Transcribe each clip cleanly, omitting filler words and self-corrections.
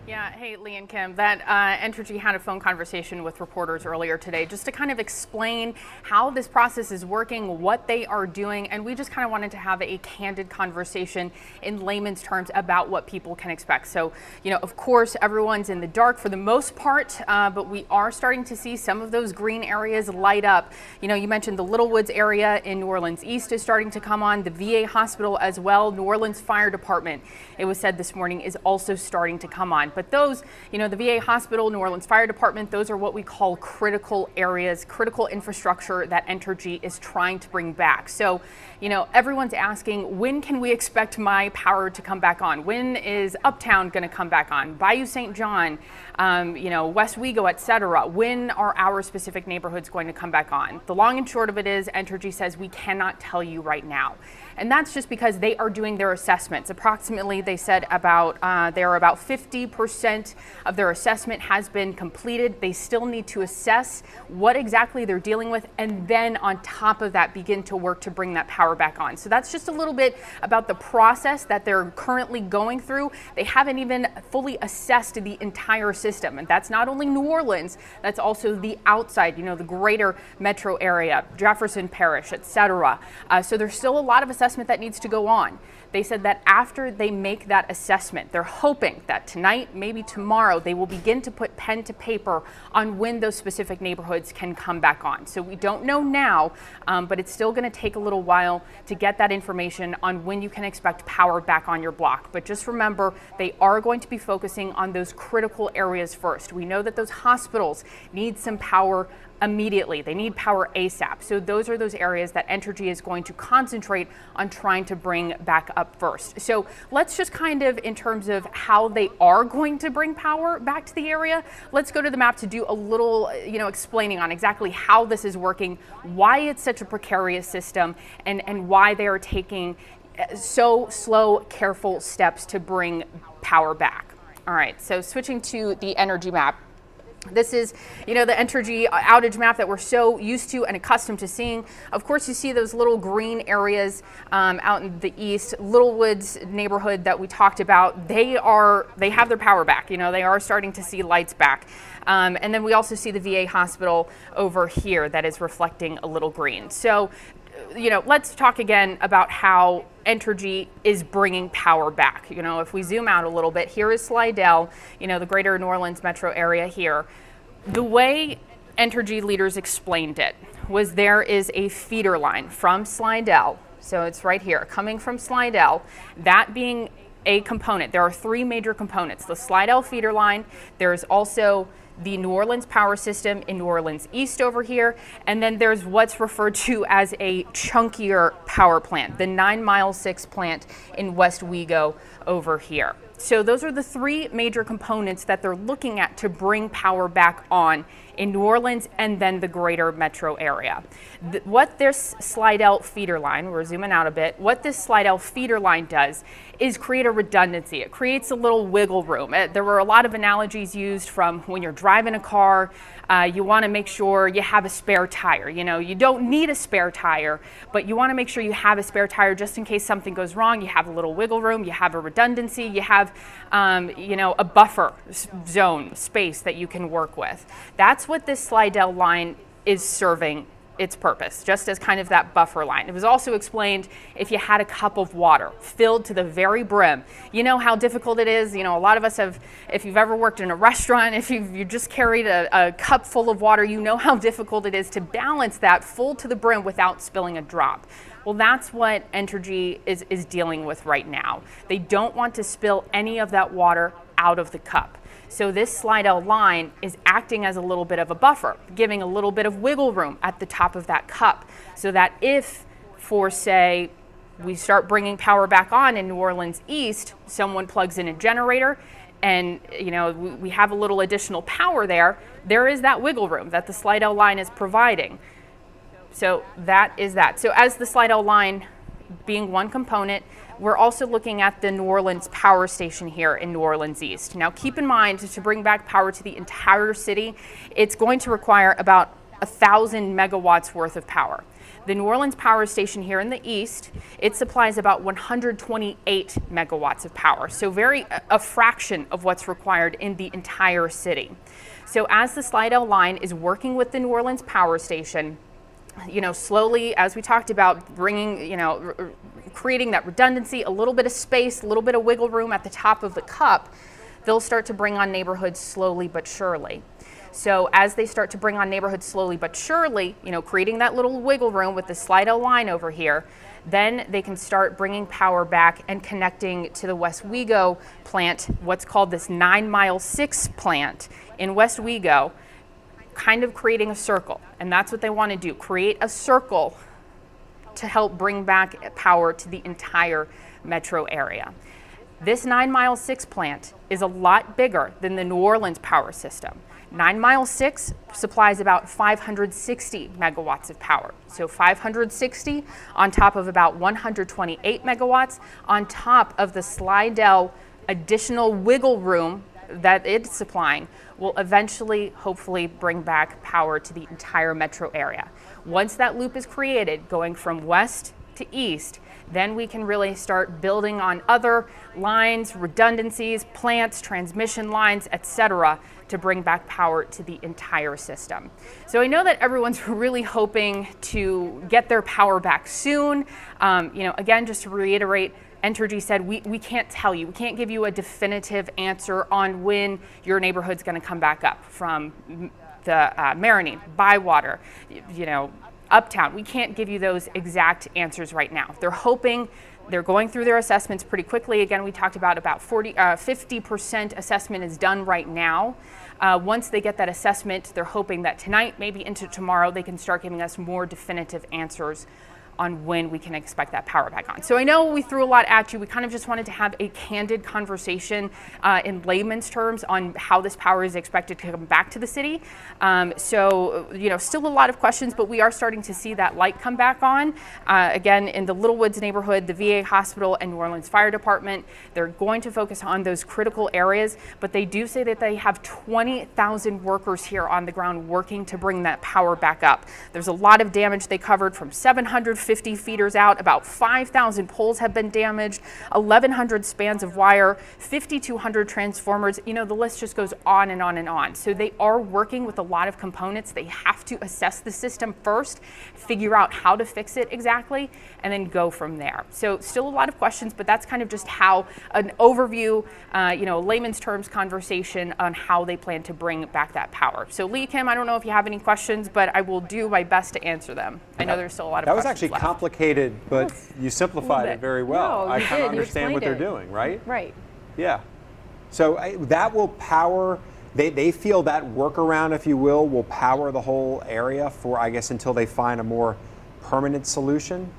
Yeah, hey, Lee and Kim, that Entergy had a phone conversation with reporters earlier today just to kind of explain how this process is working, what they are doing, and we just kind of wanted to have a candid conversation in layman's terms about what people can expect. So, of course, everyone's in the dark for the most part, but we are starting to see some of those green areas light up. You mentioned the Little Woods area in New Orleans East is starting to come on, the VA hospital as well, New Orleans Fire Department, it was said this morning, is also starting to come on. But those, the VA hospital, New Orleans Fire Department, those are what we call critical areas, critical infrastructure that Entergy is trying to bring back. So, everyone's asking, when can we expect my power to come back on? When is Uptown going to come back on? Bayou St. John, West Wego, etc. When are our specific neighborhoods going to come back on? The long and short of it is Entergy says we cannot tell you right now. And that's just because they are doing their assessments. Approximately, they said about 50% of their assessment has been completed. They still need to assess what exactly they're dealing with, and then on top of that, begin to work to bring that power back on. So that's just a little bit about the process that they're currently going through. They haven't even fully assessed the entire system. And that's not only New Orleans, that's also the outside, the greater metro area, Jefferson Parish, etc. So there's still a lot of assessment that needs to go on. They said that after they make that assessment, they're hoping that tonight, maybe tomorrow, they will begin to put pen to paper on when those specific neighborhoods can come back on. So we don't know now, but it's still going to take a little while to get that information on when you can expect power back on your block. But just remember, they are going to be focusing on those critical areas first. We know that those hospitals need some power immediately. They need power ASAP. So those are those areas that Entergy is going to concentrate on trying to bring back up first. So let's just kind of, in terms of how they are going to bring power back to the area, let's go to the map to do a little, explaining on exactly how this is working, why it's such a precarious system, and why they are taking so slow, careful steps to bring power back. All right, so switching to the Entergy map. This is, the Entergy outage map that we're so used to and accustomed to seeing. Of course, you see those little green areas out in the east. Little Woods neighborhood that we talked about, they have their power back. They are starting to see lights back. And then we also see the VA hospital over here that is reflecting a little green. So, let's talk again about how Entergy is bringing power back. If we zoom out a little bit, here is Slidell, the greater New Orleans metro area here. The way Entergy leaders explained it was there is a feeder line from Slidell. So it's right here, coming from Slidell, that being a component. There are three major components: the Slidell feeder line, there's also the New Orleans power system in New Orleans East over here, and then there's what's referred to as a chunkier power plant, the 9 Mile 6 plant in West Wego over here. So those are the three major components that they're looking at to bring power back on in New Orleans and then the greater metro area. What this Slidell feeder line, we're zooming out a bit, what this Slidell feeder line does is create a redundancy. It creates a little wiggle room. There were a lot of analogies used from when you're driving a car, you want to make sure you have a spare tire. You don't need a spare tire, but you want to make sure you have a spare tire just in case something goes wrong. You have a little wiggle room, you have a redundancy, you have a buffer zone space that you can work with. That's what this Slidell line is serving its purpose, just as kind of that buffer line. It was also explained if you had a cup of water filled to the very brim. You know how difficult it is. A lot of us have, if you've ever worked in a restaurant, if you just carried a cup full of water, you know how difficult it is to balance that full to the brim without spilling a drop. Well, that's what Entergy is dealing with right now. They don't want to spill any of that water out of the cup. So this Slidell line is acting as a little bit of a buffer, giving a little bit of wiggle room at the top of that cup, so that if, for say, we start bringing power back on in New Orleans East, someone plugs in a generator and we have a little additional power there is that wiggle room that the Slidell line is providing. So that is that. So as the Slidell line being one component, we're also looking at the New Orleans power station here in New Orleans East. Now keep in mind, to bring back power to the entire city, it's going to require about 1,000 megawatts worth of power. The New Orleans Power Station here in the east, it supplies about 128 megawatts of power, so a fraction of what's required in the entire city. So as the Slidell line is working with the New Orleans Power Station, slowly, as we talked about, bringing, creating that redundancy, a little bit of space, a little bit of wiggle room at the top of the cup, they'll start to bring on neighborhoods slowly but surely. So as they start to bring on neighborhoods slowly but surely, creating that little wiggle room with the Slidell line over here, then they can start bringing power back and connecting to the West Wego plant, what's called this 9 Mile 6 plant in West Wego, kind of creating a circle. And that's what they want to do, create a circle to help bring back power to the entire metro area. This 9 Mile 6 plant is a lot bigger than the New Orleans power system. 9 Mile 6 supplies about 560 megawatts of power. So 560 on top of about 128 megawatts on top of the Slidell additional wiggle room that it's supplying will eventually, hopefully, bring back power to the entire metro area. Once that loop is created, going from west to east, then we can really start building on other lines, redundancies, plants, transmission lines, etc., to bring back power to the entire system. So I know that everyone's really hoping to get their power back soon. Again, just to reiterate, Entergy said we can't tell you, we can't give you a definitive answer on when your neighborhood's going to come back up from the Marigny, Bywater, Uptown. We can't give you those exact answers right now. They're hoping, they're going through their assessments pretty quickly. Again, we talked about 50% assessment is done right now. Once they get that assessment, they're hoping that tonight, maybe into tomorrow, they can start giving us more definitive answers on when we can expect that power back on. So I know we threw a lot at you. We kind of just wanted to have a candid conversation in layman's terms on how this power is expected to come back to the city. Still a lot of questions, but we are starting to see that light come back on. Again, in the Little Woods neighborhood, the VA hospital and New Orleans Fire Department, they're going to focus on those critical areas, but they do say that they have 20,000 workers here on the ground working to bring that power back up. There's a lot of damage they covered from 750 feeders out, about 5,000 poles have been damaged, 1,100 spans of wire, 5,200 transformers. The list just goes on and on and on. So they are working with a lot of components. They have to assess the system first, figure out how to fix it exactly, and then go from there. So still a lot of questions, but that's kind of just how an overview, layman's terms conversation on how they plan to bring back that power. So Lee, Kim, I don't know if you have any questions, but I will do my best to answer them. I know there's still a lot of questions That was actually left. Complicated, but you simplified it very well. No, I kind of you understand what they're explained doing, right? Right. Yeah. So that will power, they feel that workaround, if you will power the whole area for, I guess, until they find a more permanent solution?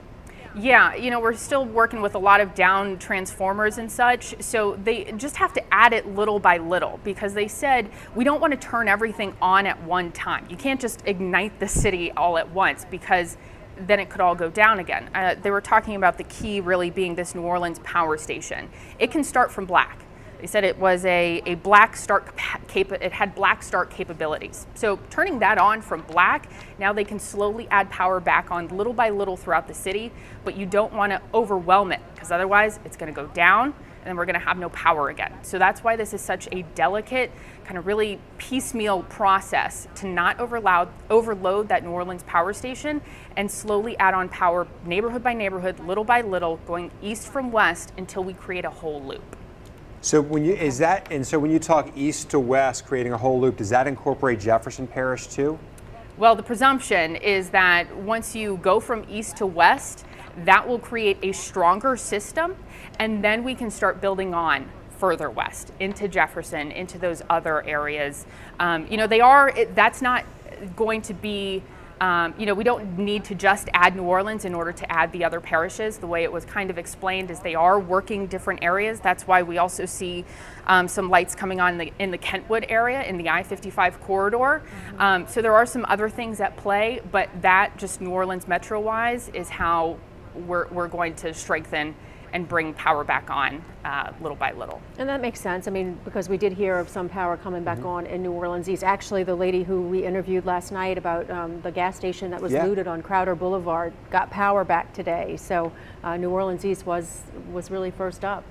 Yeah, we're still working with a lot of down transformers and such, so they just have to add it little by little, because they said we don't want to turn everything on at one time. You can't just ignite the city all at once, because then it could all go down again. They were talking about the key really being this New Orleans power station. It can start from black. They said it was a black start it had black start capabilities. So turning that on from black, now they can slowly add power back on little by little throughout the city, but you don't want to overwhelm it, because otherwise it's going to go down and then we're going to have no power again. So that's why this is such a delicate, kind of really piecemeal process, to not overload that New Orleans power station and slowly add on power neighborhood by neighborhood, little by little, going east from west until we create a whole loop. So when you talk east to west, creating a whole loop, does that incorporate Jefferson Parish too? Well, the presumption is that once you go from east to west, that will create a stronger system, and then we can start building on further west into Jefferson, into those other areas. That's not going to be, we don't need to just add New Orleans in order to add the other parishes. The way it was kind of explained is they are working different areas. That's why we also see some lights coming on in the Kentwood area, in the I-55 corridor. So there are some other things at play, but that just New Orleans metro-wise is how we're going to strengthen and bring power back on little by little. And that makes sense. I mean, because we did hear of some power coming back on in New Orleans East. Actually, the lady who we interviewed last night about the gas station that was looted on Crowder Boulevard got power back today. So New Orleans East was really first up.